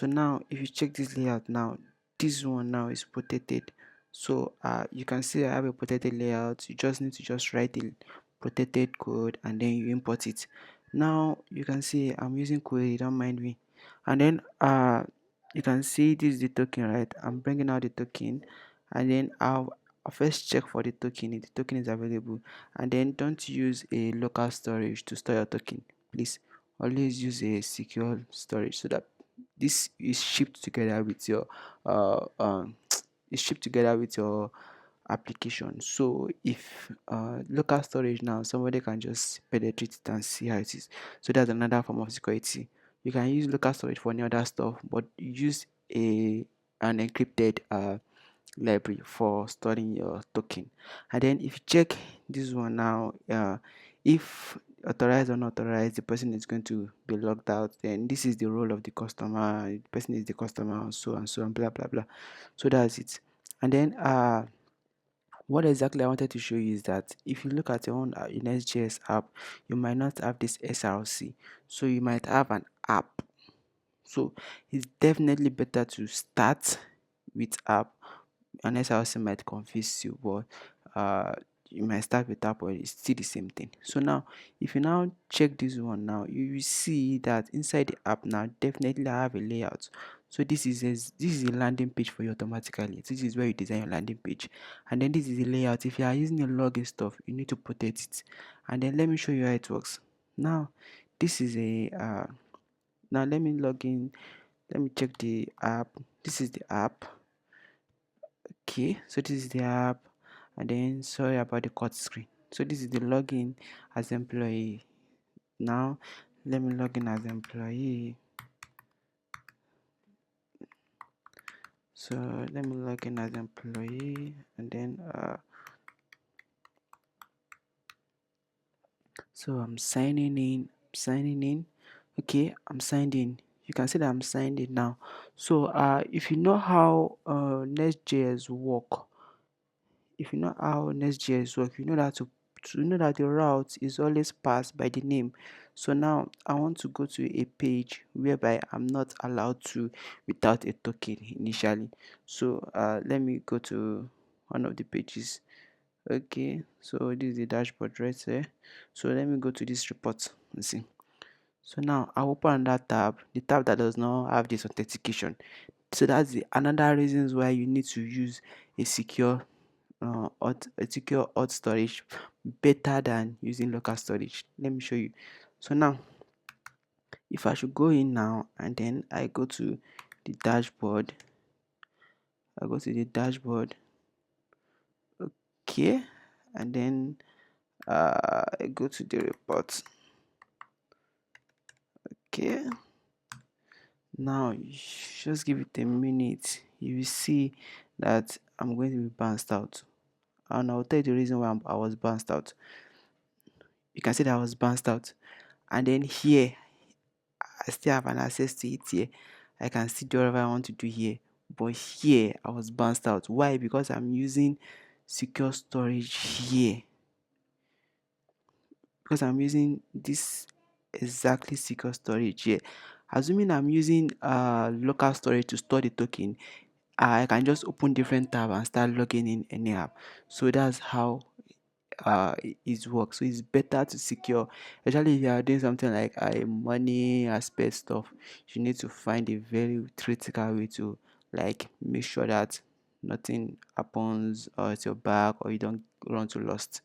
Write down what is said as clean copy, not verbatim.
So now if you check this layout now, this one now is protected. So you can see I have a protected layout. You just need to just write the protected code and then you import it. Now you can see I'm using query, don't mind me. And then you can see this is the token, right? I'm bringing out the token, and then I'll first check for the token if the token is available. And then don't use a local storage to store your token, please. Always use a secure storage so that this is shipped together with your is shipped together with your application. So if local storage, now somebody can just penetrate it and see how it is. So that's another form of security. You can use local storage for any other stuff, but use a an encrypted library for storing your token. And then if you check this one now, if authorized or not authorized, the person is going to be logged out. Then this is the role of the customer, the person is the customer, and so on, blah blah blah. So that's it. And then what exactly I wanted to show you is that if you look at your own nextjs app, you might not have this src, so you might have an app. So it's definitely better to start with app. Unless I also might confuse you, but you might start with that, but it's still the same thing. So now if you now check this one now, you will see that inside the app now definitely I have a layout. So this is a landing page for you automatically. This is where you design your landing page, and then this is the layout. If you are using a login stuff, you need to protect it. And then let me show you how it works. Now this is a now let me log in. Let me check the app. This is the app. Okay, so this is the app, and then sorry about the cut screen. So this is the login as employee. Now let me log in as employee. So let me log in as employee, and then so I'm signing in. Okay, I'm signed in. You can see that I'm signed in now. So if you know how nextjs work, if you know how nextjs work, you know that to know that the route is always passed by the name. So now I want to go to a page whereby I'm not allowed to without a token initially. So let me go to one of the pages. Okay, so this is the dashboard right there. So let me go to this report and see. So now I'll open that tab, the tab that does not have this authentication. So that's the another reasons why you need to use a secure a secure hot storage better than using local storage. Let me show you. So now if I should go in now, and then I go to the dashboard, I go to the dashboard. Okay, and then I go to the report. Okay, now just give it a minute. You will see that I'm going to be bounced out, and I'll tell you the reason why I was bounced out. You can see that I was bounced out, and then here I still have an access to it here. I can still do whatever I want to do here. But here I was bounced out. Why? Because I'm using secure storage here. Because I'm using this exactly secure storage here. Assuming I'm using local storage to store the token, I can just open different tab and start logging in any app. So that's how it works. So it's better to secure, especially if you are doing something like a money aspect stuff. You need to find a very critical way to like make sure that nothing happens or it's your back or you don't run to lost.